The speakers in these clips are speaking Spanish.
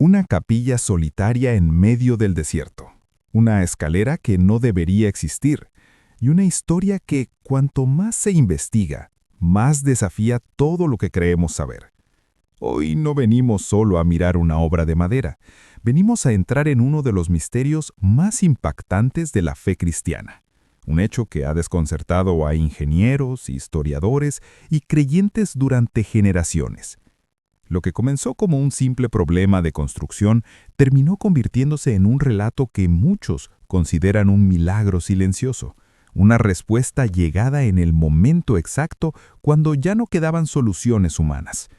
Una capilla solitaria en medio del desierto, una escalera que no debería existir, y una historia que, cuanto más se investiga, más desafía todo lo que creemos saber. Hoy no venimos solo a mirar una obra de madera, venimos a entrar en uno de los misterios más impactantes de la fe cristiana, un hecho que ha desconcertado a ingenieros, historiadores y creyentes durante generaciones. Lo que comenzó como un simple problema de construcción terminó convirtiéndose en un relato que muchos consideran un milagro silencioso, una respuesta llegada en el momento exacto cuando ya no quedaban soluciones humanas.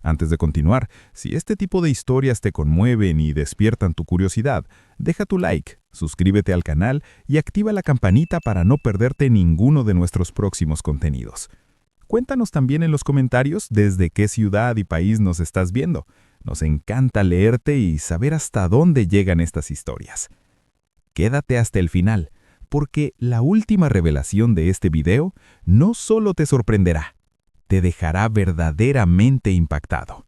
Antes de continuar, si este tipo de historias te conmueven y despiertan tu curiosidad, deja tu like, suscríbete al canal y activa la campanita para no perderte ninguno de nuestros próximos contenidos. Cuéntanos también en los comentarios desde qué ciudad y país nos estás viendo. Nos encanta leerte y saber hasta dónde llegan estas historias. Quédate hasta el final, porque la última revelación de este video no solo te sorprenderá, te dejará verdaderamente impactado.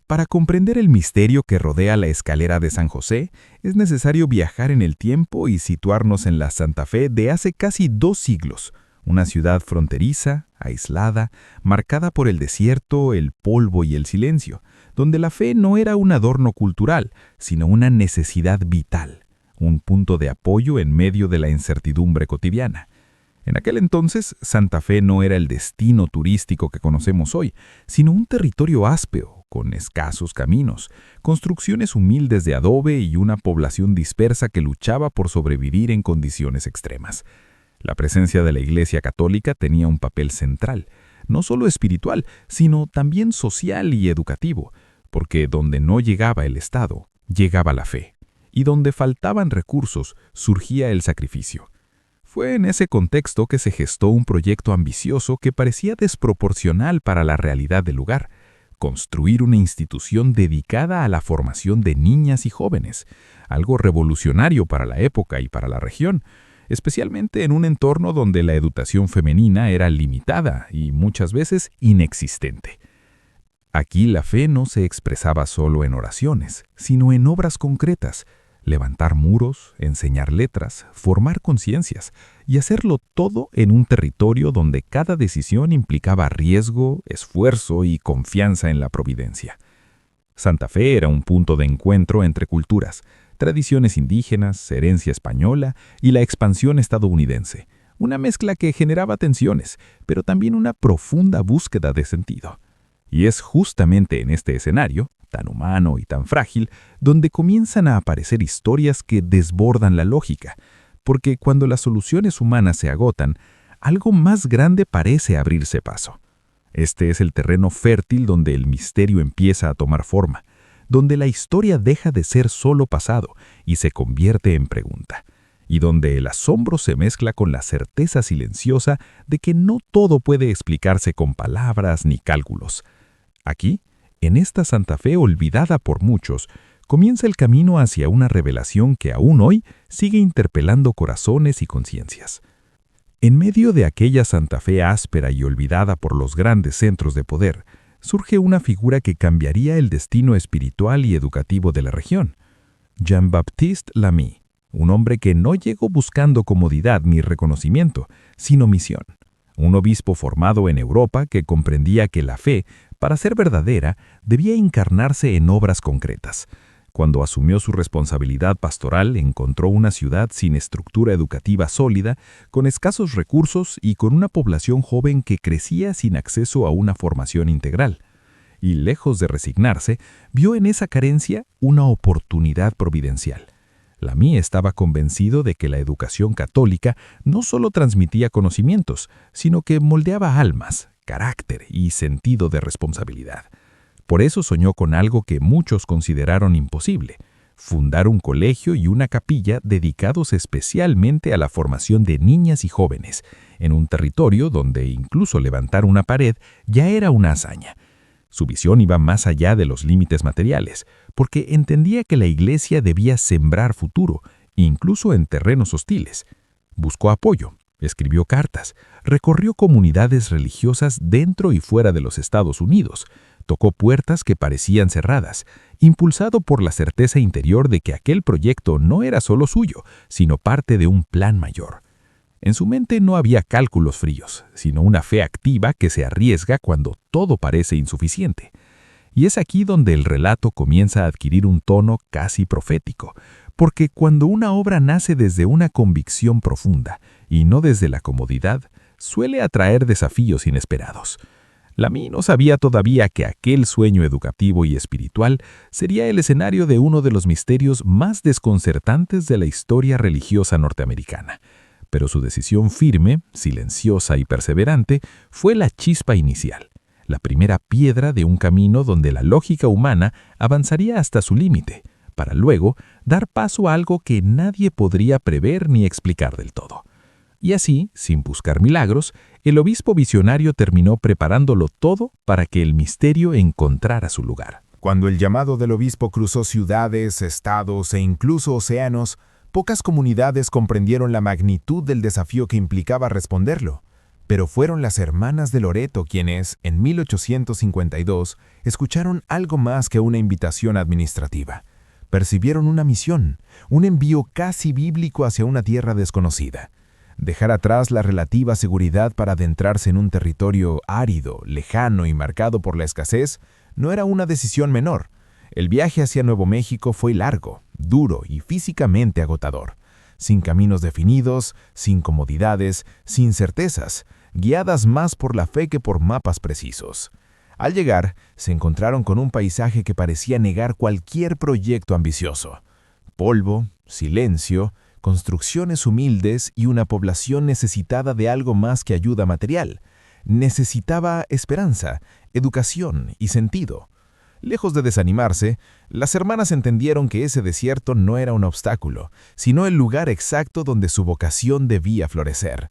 Para comprender el misterio que rodea la escalera de San José, es necesario viajar en el tiempo y situarnos en la Santa Fe de hace casi 2 siglos, una ciudad fronteriza, aislada, marcada por el desierto, el polvo y el silencio, donde la fe no era un adorno cultural, sino una necesidad vital, un punto de apoyo en medio de la incertidumbre cotidiana. En aquel entonces, Santa Fe no era el destino turístico que conocemos hoy, sino un territorio áspero, con escasos caminos, construcciones humildes de adobe y una población dispersa que luchaba por sobrevivir en condiciones extremas. La presencia de la Iglesia Católica tenía un papel central, no solo espiritual, sino también social y educativo, porque donde no llegaba el Estado, llegaba la fe, y donde faltaban recursos, surgía el sacrificio. Fue en ese contexto que se gestó un proyecto ambicioso que parecía desproporcional para la realidad del lugar: construir una institución dedicada a la formación de niñas y jóvenes, algo revolucionario para la época y para la región, especialmente en un entorno donde la educación femenina era limitada y muchas veces inexistente. Aquí la fe no se expresaba solo en oraciones, sino en obras concretas: levantar muros, enseñar letras, formar conciencias y hacerlo todo en un territorio donde cada decisión implicaba riesgo, esfuerzo y confianza en la providencia. Santa Fe era un punto de encuentro entre culturas, tradiciones indígenas, herencia española y la expansión estadounidense, una mezcla que generaba tensiones, pero también una profunda búsqueda de sentido. Y es justamente en este escenario, tan humano y tan frágil, donde comienzan a aparecer historias que desbordan la lógica, porque cuando las soluciones humanas se agotan, algo más grande parece abrirse paso. Este es el terreno fértil donde el misterio empieza a tomar forma, donde la historia deja de ser solo pasado y se convierte en pregunta, y donde el asombro se mezcla con la certeza silenciosa de que no todo puede explicarse con palabras ni cálculos. Aquí, en esta Santa Fe olvidada por muchos, comienza el camino hacia una revelación que aún hoy sigue interpelando corazones y conciencias. En medio de aquella Santa Fe áspera y olvidada por los grandes centros de poder, surge una figura que cambiaría el destino espiritual y educativo de la región: Jean-Baptiste Lamy, un hombre que no llegó buscando comodidad ni reconocimiento, sino misión. Un obispo formado en Europa que comprendía que la fe, para ser verdadera, debía encarnarse en obras concretas. Cuando asumió su responsabilidad pastoral, encontró una ciudad sin estructura educativa sólida, con escasos recursos y con una población joven que crecía sin acceso a una formación integral. Y lejos de resignarse, vio en esa carencia una oportunidad providencial. Lamy estaba convencido de que la educación católica no solo transmitía conocimientos, sino que moldeaba almas, carácter y sentido de responsabilidad. Por eso soñó con algo que muchos consideraron imposible: fundar un colegio y una capilla dedicados especialmente a la formación de niñas y jóvenes, en un territorio donde incluso levantar una pared ya era una hazaña. Su visión iba más allá de los límites materiales, porque entendía que la Iglesia debía sembrar futuro, incluso en terrenos hostiles. Buscó apoyo, escribió cartas, recorrió comunidades religiosas dentro y fuera de los Estados Unidos, tocó puertas que parecían cerradas, impulsado por la certeza interior de que aquel proyecto no era solo suyo, sino parte de un plan mayor. En su mente no había cálculos fríos, sino una fe activa que se arriesga cuando todo parece insuficiente. Y es aquí donde el relato comienza a adquirir un tono casi profético, porque cuando una obra nace desde una convicción profunda y no desde la comodidad, suele atraer desafíos inesperados. Lamy no sabía todavía que aquel sueño educativo y espiritual sería el escenario de uno de los misterios más desconcertantes de la historia religiosa norteamericana. Pero su decisión firme, silenciosa y perseverante fue la chispa inicial, la primera piedra de un camino donde la lógica humana avanzaría hasta su límite, para luego dar paso a algo que nadie podría prever ni explicar del todo. Y así, sin buscar milagros, el obispo visionario terminó preparándolo todo para que el misterio encontrara su lugar. Cuando el llamado del obispo cruzó ciudades, estados e incluso océanos, pocas comunidades comprendieron la magnitud del desafío que implicaba responderlo. Pero fueron las hermanas de Loreto quienes, en 1852, escucharon algo más que una invitación administrativa. Percibieron una misión, un envío casi bíblico hacia una tierra desconocida. Dejar atrás la relativa seguridad para adentrarse en un territorio árido, lejano y marcado por la escasez no era una decisión menor. El viaje hacia Nuevo México fue largo, duro y físicamente agotador. Sin caminos definidos, sin comodidades, sin certezas, guiadas más por la fe que por mapas precisos. Al llegar, se encontraron con un paisaje que parecía negar cualquier proyecto ambicioso. Polvo, silencio, construcciones humildes y una población necesitada de algo más que ayuda material. Necesitaba esperanza, educación y sentido. Lejos de desanimarse, las hermanas entendieron que ese desierto no era un obstáculo, sino el lugar exacto donde su vocación debía florecer.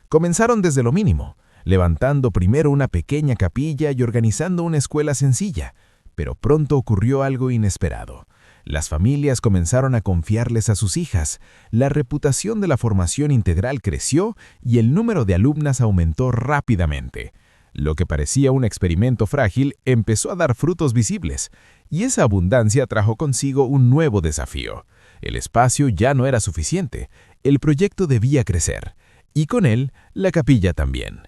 Comenzaron desde lo mínimo, levantando primero una pequeña capilla y organizando una escuela sencilla, pero pronto ocurrió algo inesperado. Las familias comenzaron a confiarles a sus hijas, la reputación de la formación integral creció y el número de alumnas aumentó rápidamente. Lo que parecía un experimento frágil empezó a dar frutos visibles, y esa abundancia trajo consigo un nuevo desafío. El espacio ya no era suficiente, el proyecto debía crecer, y con él la capilla también.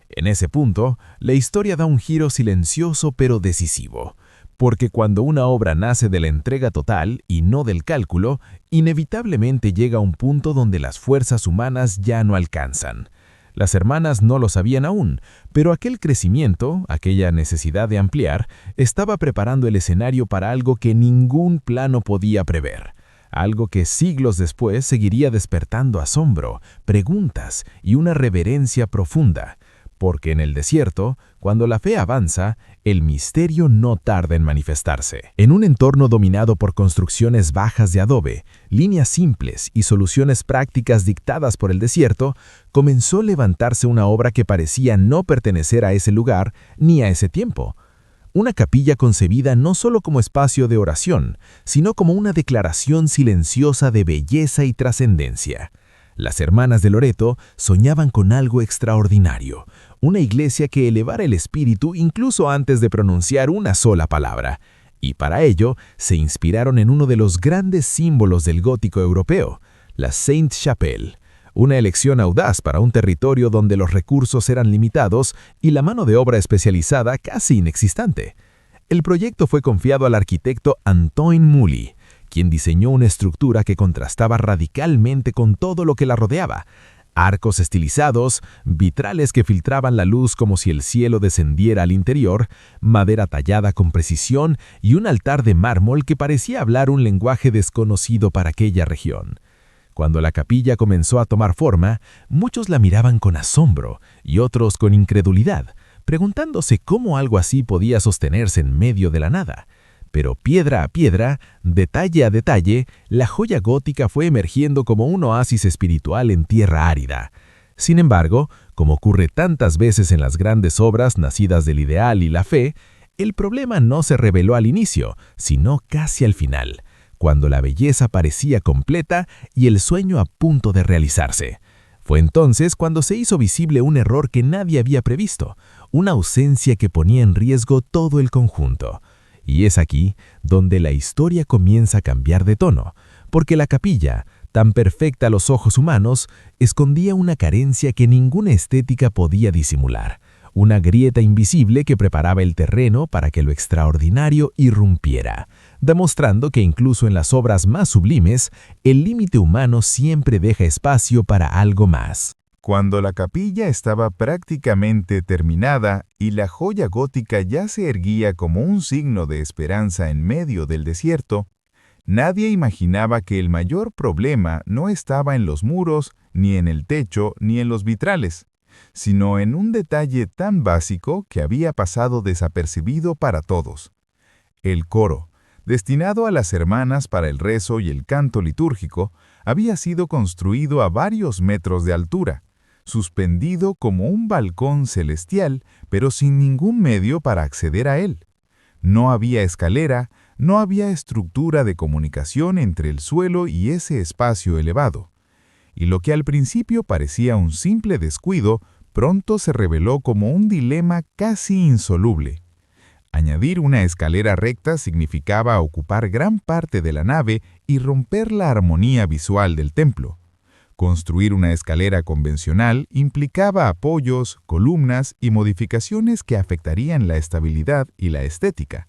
En ese punto, la historia da un giro silencioso pero decisivo, porque cuando una obra nace de la entrega total y no del cálculo, inevitablemente llega a un punto donde las fuerzas humanas ya no alcanzan. Las hermanas no lo sabían aún, pero aquel crecimiento, aquella necesidad de ampliar, estaba preparando el escenario para algo que ningún plano podía prever. Algo que siglos después seguiría despertando asombro, preguntas y una reverencia profunda. Porque en el desierto, cuando la fe avanza, el misterio no tarda en manifestarse. En un entorno dominado por construcciones bajas de adobe, líneas simples y soluciones prácticas dictadas por el desierto, comenzó a levantarse una obra que parecía no pertenecer a ese lugar ni a ese tiempo. Una capilla concebida no solo como espacio de oración, sino como una declaración silenciosa de belleza y trascendencia. Las hermanas de Loreto soñaban con algo extraordinario, una iglesia que elevara el espíritu incluso antes de pronunciar una sola palabra. Y para ello se inspiraron en uno de los grandes símbolos del gótico europeo, la Sainte-Chapelle, una elección audaz para un territorio donde los recursos eran limitados y la mano de obra especializada casi inexistente. El proyecto fue confiado al arquitecto Antoine Mouly, quien diseñó una estructura que contrastaba radicalmente con todo lo que la rodeaba. Arcos estilizados, vitrales que filtraban la luz como si el cielo descendiera al interior, madera tallada con precisión y un altar de mármol que parecía hablar un lenguaje desconocido para aquella región. Cuando la capilla comenzó a tomar forma, muchos la miraban con asombro y otros con incredulidad, preguntándose cómo algo así podía sostenerse en medio de la nada. Pero piedra a piedra, detalle a detalle, la joya gótica fue emergiendo como un oasis espiritual en tierra árida. Sin embargo, como ocurre tantas veces en las grandes obras nacidas del ideal y la fe, el problema no se reveló al inicio, sino casi al final, cuando la belleza parecía completa y el sueño a punto de realizarse. Fue entonces cuando se hizo visible un error que nadie había previsto, una ausencia que ponía en riesgo todo el conjunto. Y es aquí donde la historia comienza a cambiar de tono, porque la capilla, tan perfecta a los ojos humanos, escondía una carencia que ninguna estética podía disimular, una grieta invisible que preparaba el terreno para que lo extraordinario irrumpiera, demostrando que incluso en las obras más sublimes, el límite humano siempre deja espacio para algo más. Cuando la capilla estaba prácticamente terminada y la joya gótica ya se erguía como un signo de esperanza en medio del desierto, nadie imaginaba que el mayor problema no estaba en los muros, ni en el techo, ni en los vitrales, sino en un detalle tan básico que había pasado desapercibido para todos. El coro, destinado a las hermanas para el rezo y el canto litúrgico, había sido construido a varios metros de altura, suspendido como un balcón celestial, pero sin ningún medio para acceder a él. No había escalera, no había estructura de comunicación entre el suelo y ese espacio elevado. Y lo que al principio parecía un simple descuido, pronto se reveló como un dilema casi insoluble. Añadir una escalera recta significaba ocupar gran parte de la nave y romper la armonía visual del templo. Construir una escalera convencional implicaba apoyos, columnas y modificaciones que afectarían la estabilidad y la estética.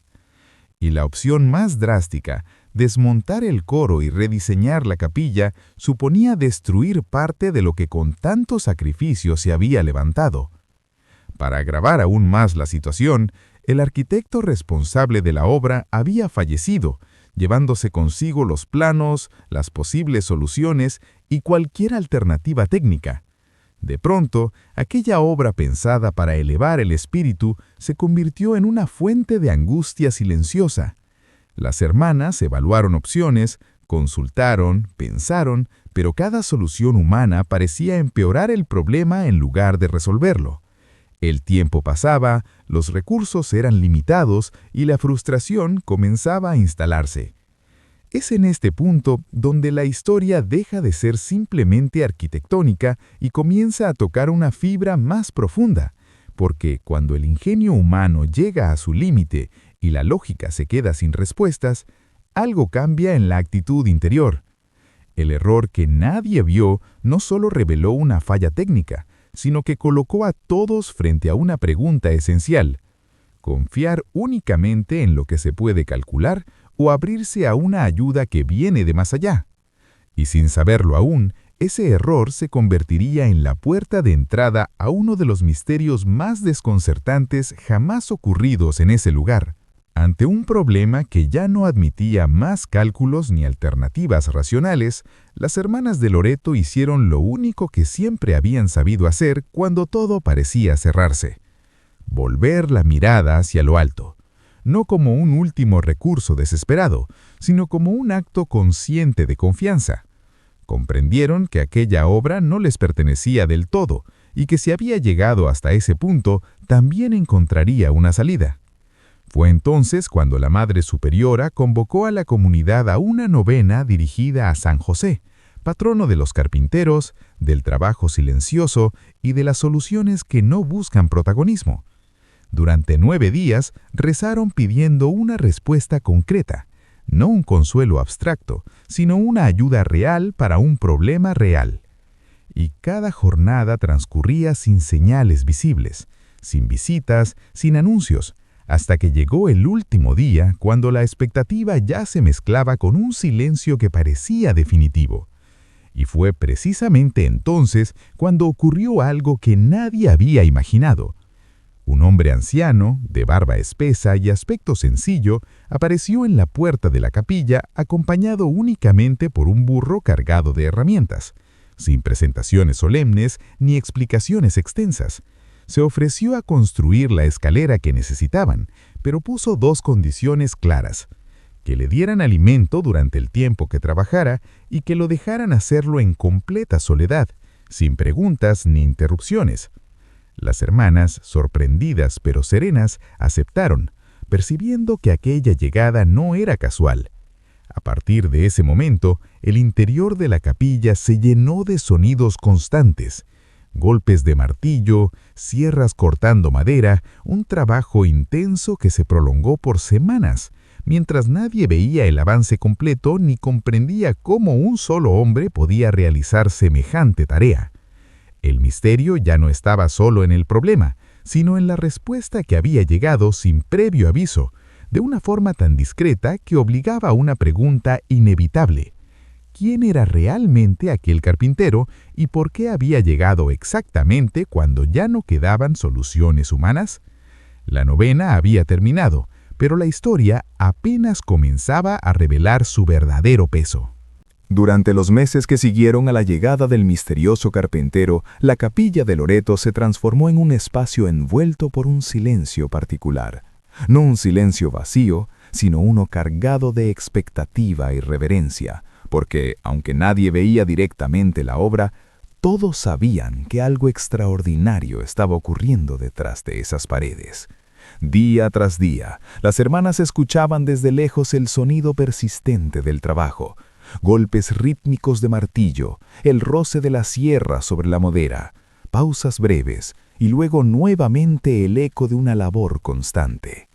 Y la opción más drástica, desmontar el coro y rediseñar la capilla, suponía destruir parte de lo que con tanto sacrificio se había levantado. Para agravar aún más la situación, el arquitecto responsable de la obra había fallecido, llevándose consigo los planos, las posibles soluciones y cualquier alternativa técnica. De pronto, aquella obra pensada para elevar el espíritu se convirtió en una fuente de angustia silenciosa. Las hermanas evaluaron opciones, consultaron, pensaron, pero cada solución humana parecía empeorar el problema en lugar de resolverlo. El tiempo pasaba, los recursos eran limitados y la frustración comenzaba a instalarse. Es en este punto donde la historia deja de ser simplemente arquitectónica y comienza a tocar una fibra más profunda, porque cuando el ingenio humano llega a su límite y la lógica se queda sin respuestas, algo cambia en la actitud interior. El error que nadie vio no solo reveló una falla técnica, sino que colocó a todos frente a una pregunta esencial: ¿confiar únicamente en lo que se puede calcular o abrirse a una ayuda que viene de más allá? Y sin saberlo aún, ese error se convertiría en la puerta de entrada a uno de los misterios más desconcertantes jamás ocurridos en ese lugar. Ante un problema que ya no admitía más cálculos ni alternativas racionales, las hermanas de Loreto hicieron lo único que siempre habían sabido hacer cuando todo parecía cerrarse: volver la mirada hacia lo alto, no como un último recurso desesperado, sino como un acto consciente de confianza. Comprendieron que aquella obra no les pertenecía del todo y que si había llegado hasta ese punto, también encontraría una salida. Fue entonces cuando la Madre Superiora convocó a la comunidad a una novena dirigida a San José, patrono de los carpinteros, del trabajo silencioso y de las soluciones que no buscan protagonismo. Durante 9 días rezaron pidiendo una respuesta concreta, no un consuelo abstracto, sino una ayuda real para un problema real. Y cada jornada transcurría sin señales visibles, sin visitas, sin anuncios, hasta que llegó el último día, cuando la expectativa ya se mezclaba con un silencio que parecía definitivo. Y fue precisamente entonces cuando ocurrió algo que nadie había imaginado. Un hombre anciano, de barba espesa y aspecto sencillo, apareció en la puerta de la capilla acompañado únicamente por un burro cargado de herramientas, sin presentaciones solemnes ni explicaciones extensas. Se ofreció a construir la escalera que necesitaban, pero puso 2 condiciones claras: que le dieran alimento durante el tiempo que trabajara y que lo dejaran hacerlo en completa soledad, sin preguntas ni interrupciones. Las hermanas, sorprendidas pero serenas, aceptaron, percibiendo que aquella llegada no era casual. A partir de ese momento, el interior de la capilla se llenó de sonidos constantes, Golpes de martillo, sierras cortando madera, un trabajo intenso que se prolongó por semanas, mientras nadie veía el avance completo ni comprendía cómo un solo hombre podía realizar semejante tarea. El misterio ya no estaba solo en el problema, sino en la respuesta que había llegado sin previo aviso, de una forma tan discreta que obligaba a una pregunta inevitable. ¿Quién era realmente aquel carpintero y por qué había llegado exactamente cuando ya no quedaban soluciones humanas? La novena había terminado, pero la historia apenas comenzaba a revelar su verdadero peso. Durante los meses que siguieron a la llegada del misterioso carpintero, la capilla de Loreto se transformó en un espacio envuelto por un silencio particular. No un silencio vacío, sino uno cargado de expectativa y reverencia, porque, aunque nadie veía directamente la obra, todos sabían que algo extraordinario estaba ocurriendo detrás de esas paredes. Día tras día, las hermanas escuchaban desde lejos el sonido persistente del trabajo, golpes rítmicos de martillo, el roce de la sierra sobre la madera, pausas breves y luego nuevamente el eco de una labor constante.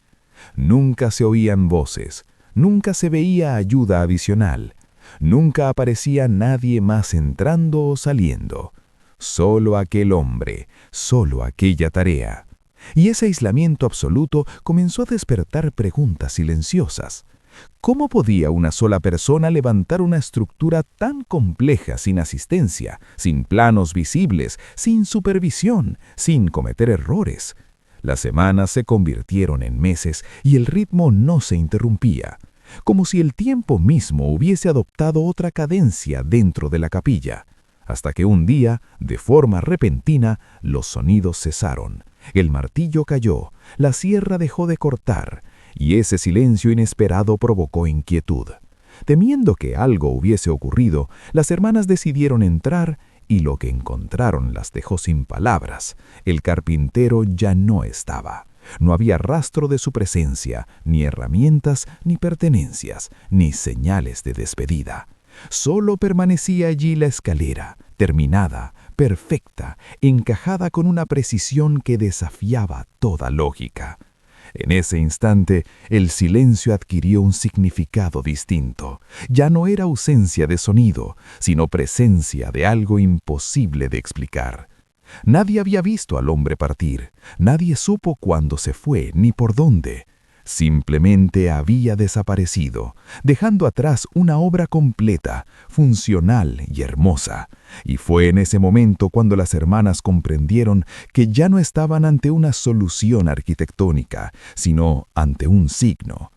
Nunca se oían voces, nunca se veía ayuda adicional, nunca aparecía nadie más entrando o saliendo. Solo aquel hombre, solo aquella tarea. Y ese aislamiento absoluto comenzó a despertar preguntas silenciosas. ¿Cómo podía una sola persona levantar una estructura tan compleja sin asistencia, sin planos visibles, sin supervisión, sin cometer errores? Las semanas se convirtieron en meses y el ritmo no se interrumpía, como si el tiempo mismo hubiese adoptado otra cadencia dentro de la capilla, hasta que un día, de forma repentina, los sonidos cesaron, el martillo cayó, la sierra dejó de cortar, y ese silencio inesperado provocó inquietud. Temiendo que algo hubiese ocurrido, las hermanas decidieron entrar y lo que encontraron las dejó sin palabras. El carpintero ya no estaba. No había rastro de su presencia, ni herramientas, ni pertenencias, ni señales de despedida. Solo permanecía allí la escalera, terminada, perfecta, encajada con una precisión que desafiaba toda lógica. En ese instante, el silencio adquirió un significado distinto. Ya no era ausencia de sonido, sino presencia de algo imposible de explicar. Nadie había visto al hombre partir, nadie supo cuándo se fue ni por dónde. Simplemente había desaparecido, dejando atrás una obra completa, funcional y hermosa. Y fue en ese momento cuando las hermanas comprendieron que ya no estaban ante una solución arquitectónica, sino ante un signo.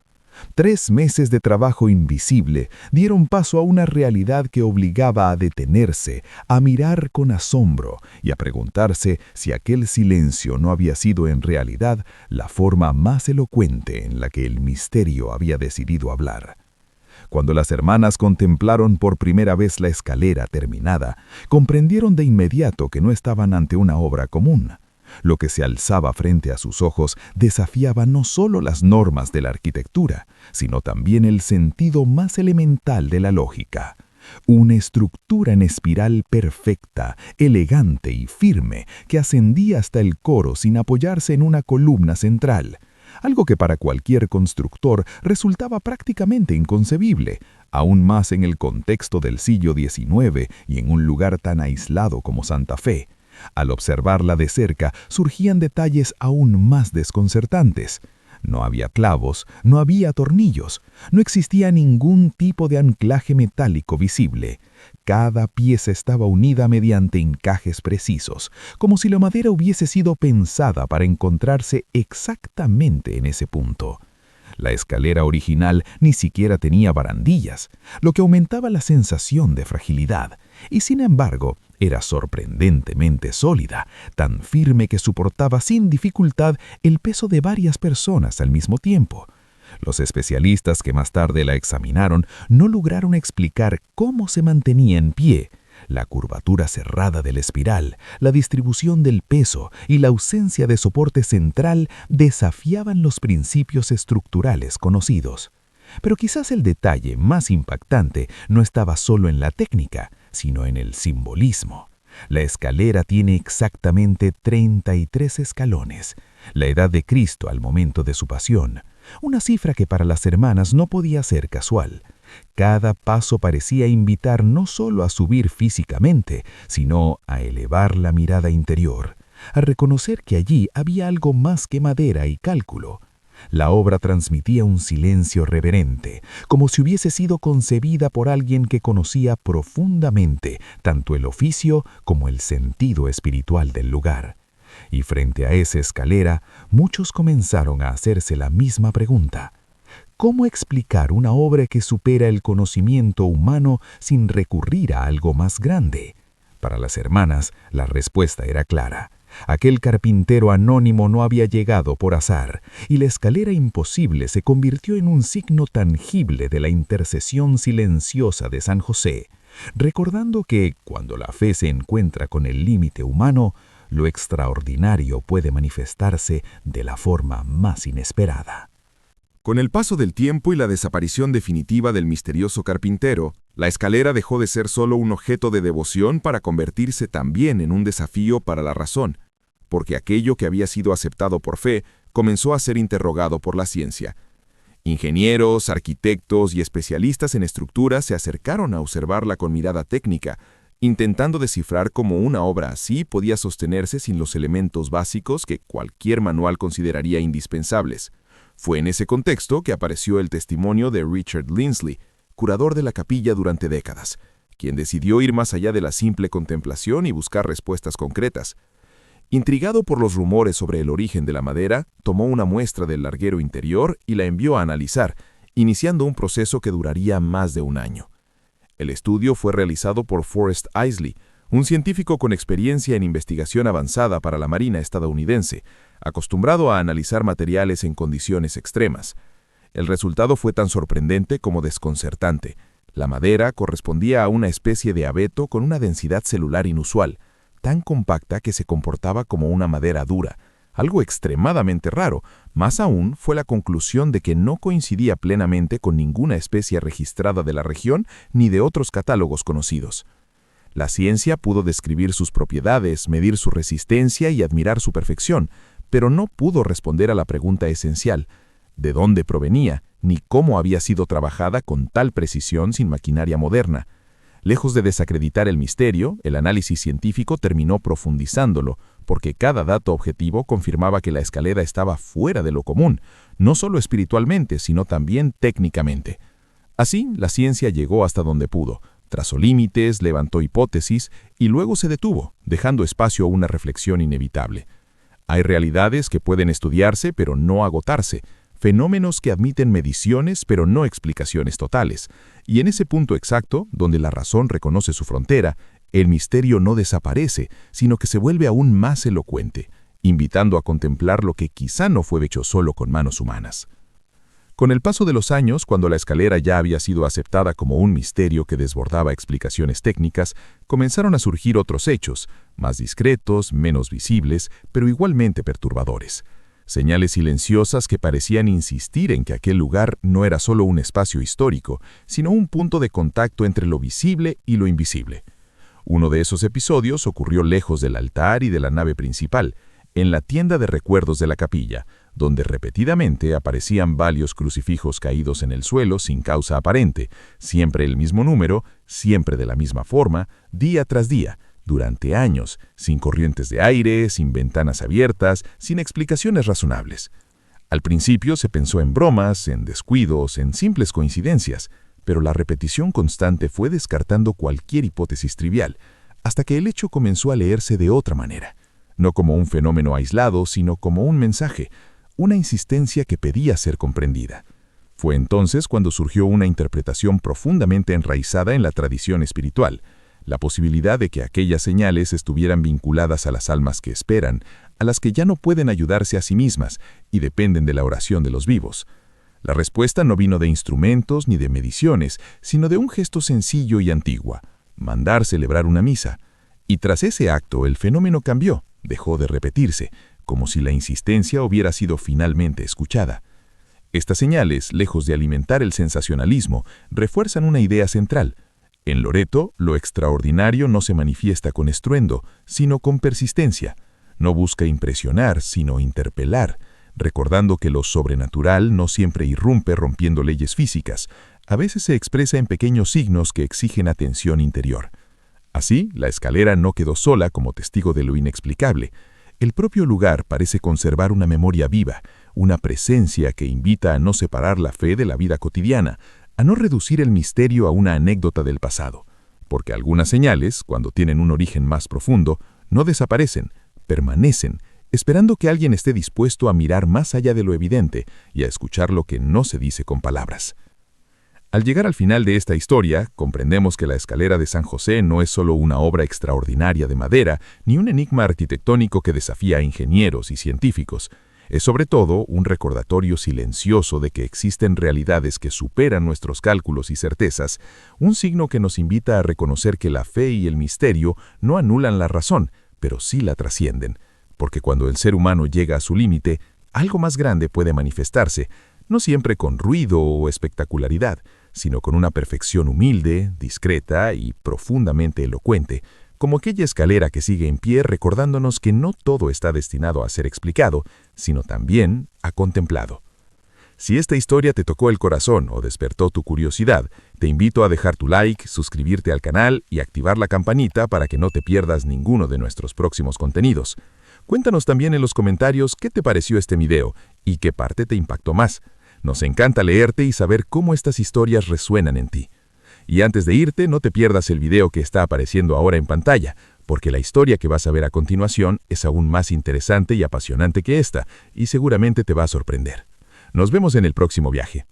3 meses de trabajo invisible dieron paso a una realidad que obligaba a detenerse, a mirar con asombro y a preguntarse si aquel silencio no había sido en realidad la forma más elocuente en la que el misterio había decidido hablar. Cuando las hermanas contemplaron por primera vez la escalera terminada, comprendieron de inmediato que no estaban ante una obra común. Lo que se alzaba frente a sus ojos desafiaba no solo las normas de la arquitectura, sino también el sentido más elemental de la lógica. Una estructura en espiral perfecta, elegante y firme que ascendía hasta el coro sin apoyarse en una columna central. Algo que para cualquier constructor resultaba prácticamente inconcebible, aún más en el contexto del siglo XIX y en un lugar tan aislado como Santa Fe. Al observarla de cerca surgían detalles aún más desconcertantes. No había clavos, no había tornillos, no existía ningún tipo de anclaje metálico visible. Cada pieza estaba unida mediante encajes precisos, como si la madera hubiese sido pensada para encontrarse exactamente en ese punto. La escalera original ni siquiera tenía barandillas, lo que aumentaba la sensación de fragilidad, y sin embargo, era sorprendentemente sólida, tan firme que soportaba sin dificultad el peso de varias personas al mismo tiempo. Los especialistas que más tarde la examinaron no lograron explicar cómo se mantenía en pie. La curvatura cerrada de la espiral, la distribución del peso y la ausencia de soporte central desafiaban los principios estructurales conocidos. Pero quizás el detalle más impactante no estaba solo en la técnica, sino en el simbolismo. La escalera tiene exactamente 33 escalones, la edad de Cristo al momento de su pasión, una cifra que para las hermanas no podía ser casual. Cada paso parecía invitar no solo a subir físicamente, sino a elevar la mirada interior, a reconocer que allí había algo más que madera y cálculo. La obra transmitía un silencio reverente, como si hubiese sido concebida por alguien que conocía profundamente tanto el oficio como el sentido espiritual del lugar. Y frente a esa escalera, muchos comenzaron a hacerse la misma pregunta. ¿Cómo explicar una obra que supera el conocimiento humano sin recurrir a algo más grande? Para las hermanas, la respuesta era clara. Aquel carpintero anónimo no había llegado por azar, y la escalera imposible se convirtió en un signo tangible de la intercesión silenciosa de San José, recordando que, cuando la fe se encuentra con el límite humano, lo extraordinario puede manifestarse de la forma más inesperada. Con el paso del tiempo y la desaparición definitiva del misterioso carpintero, la escalera dejó de ser solo un objeto de devoción para convertirse también en un desafío para la razón, porque aquello que había sido aceptado por fe comenzó a ser interrogado por la ciencia. Ingenieros, arquitectos y especialistas en estructuras se acercaron a observarla con mirada técnica, intentando descifrar cómo una obra así podía sostenerse sin los elementos básicos que cualquier manual consideraría indispensables. Fue en ese contexto que apareció el testimonio de Richard Lindsley, curador de la capilla durante décadas, quien decidió ir más allá de la simple contemplación y buscar respuestas concretas. Intrigado por los rumores sobre el origen de la madera, tomó una muestra del larguero interior y la envió a analizar, iniciando un proceso que duraría más de un año. El estudio fue realizado por Forrest Isley, un científico con experiencia en investigación avanzada para la Marina estadounidense, acostumbrado a analizar materiales en condiciones extremas. El resultado fue tan sorprendente como desconcertante. La madera correspondía a una especie de abeto con una densidad celular inusual, tan compacta que se comportaba como una madera dura, algo extremadamente raro. Más aún fue la conclusión de que no coincidía plenamente con ninguna especie registrada de la región ni de otros catálogos conocidos. La ciencia pudo describir sus propiedades, medir su resistencia y admirar su perfección, pero no pudo responder a la pregunta esencial: ¿de dónde provenía, ni cómo había sido trabajada con tal precisión sin maquinaria moderna? Lejos de desacreditar el misterio, el análisis científico terminó profundizándolo, porque cada dato objetivo confirmaba que la escalera estaba fuera de lo común, no solo espiritualmente, sino también técnicamente. Así, la ciencia llegó hasta donde pudo, trazó límites, levantó hipótesis y luego se detuvo, dejando espacio a una reflexión inevitable. Hay realidades que pueden estudiarse pero no agotarse, fenómenos que admiten mediciones pero no explicaciones totales, y en ese punto exacto, donde la razón reconoce su frontera, el misterio no desaparece, sino que se vuelve aún más elocuente, invitando a contemplar lo que quizá no fue hecho solo con manos humanas. Con el paso de los años, cuando la escalera ya había sido aceptada como un misterio que desbordaba explicaciones técnicas, comenzaron a surgir otros hechos, más discretos, menos visibles, pero igualmente perturbadores. Señales silenciosas que parecían insistir en que aquel lugar no era solo un espacio histórico, sino un punto de contacto entre lo visible y lo invisible. Uno de esos episodios ocurrió lejos del altar y de la nave principal, en la tienda de recuerdos de la capilla, donde repetidamente aparecían varios crucifijos caídos en el suelo sin causa aparente, siempre el mismo número, siempre de la misma forma, día tras día, durante años, sin corrientes de aire, sin ventanas abiertas, sin explicaciones razonables. Al principio se pensó en bromas, en descuidos, en simples coincidencias, pero la repetición constante fue descartando cualquier hipótesis trivial, hasta que el hecho comenzó a leerse de otra manera, no como un fenómeno aislado, sino como un mensaje, una insistencia que pedía ser comprendida. Fue entonces cuando surgió una interpretación profundamente enraizada en la tradición espiritual, la posibilidad de que aquellas señales estuvieran vinculadas a las almas que esperan, a las que ya no pueden ayudarse a sí mismas y dependen de la oración de los vivos. La respuesta no vino de instrumentos ni de mediciones, sino de un gesto sencillo y antiguo: mandar celebrar una misa. Y tras ese acto el fenómeno cambió, dejó de repetirse, como si la insistencia hubiera sido finalmente escuchada. Estas señales, lejos de alimentar el sensacionalismo, refuerzan una idea central: En Loreto, lo extraordinario no se manifiesta con estruendo, sino con persistencia. No busca impresionar, sino interpelar, recordando que lo sobrenatural no siempre irrumpe rompiendo leyes físicas. A veces se expresa en pequeños signos que exigen atención interior. Así, la escalera no quedó sola como testigo de lo inexplicable. El propio lugar parece conservar una memoria viva, una presencia que invita a no separar la fe de la vida cotidiana, a no reducir el misterio a una anécdota del pasado, porque algunas señales, cuando tienen un origen más profundo, no desaparecen, permanecen, esperando que alguien esté dispuesto a mirar más allá de lo evidente y a escuchar lo que no se dice con palabras. Al llegar al final de esta historia, comprendemos que la escalera de San José no es solo una obra extraordinaria de madera, ni un enigma arquitectónico que desafía a ingenieros y científicos. Es sobre todo un recordatorio silencioso de que existen realidades que superan nuestros cálculos y certezas, un signo que nos invita a reconocer que la fe y el misterio no anulan la razón, pero sí la trascienden, porque cuando el ser humano llega a su límite, algo más grande puede manifestarse, no siempre con ruido o espectacularidad, sino con una perfección humilde, discreta y profundamente elocuente, como aquella escalera que sigue en pie recordándonos que no todo está destinado a ser explicado, sino también a contemplado. Si esta historia te tocó el corazón o despertó tu curiosidad, te invito a dejar tu like, suscribirte al canal y activar la campanita para que no te pierdas ninguno de nuestros próximos contenidos. Cuéntanos también en los comentarios qué te pareció este video y qué parte te impactó más. Nos encanta leerte y saber cómo estas historias resuenan en ti. Y antes de irte, no te pierdas el video que está apareciendo ahora en pantalla, porque la historia que vas a ver a continuación es aún más interesante y apasionante que esta, y seguramente te va a sorprender. Nos vemos en el próximo viaje.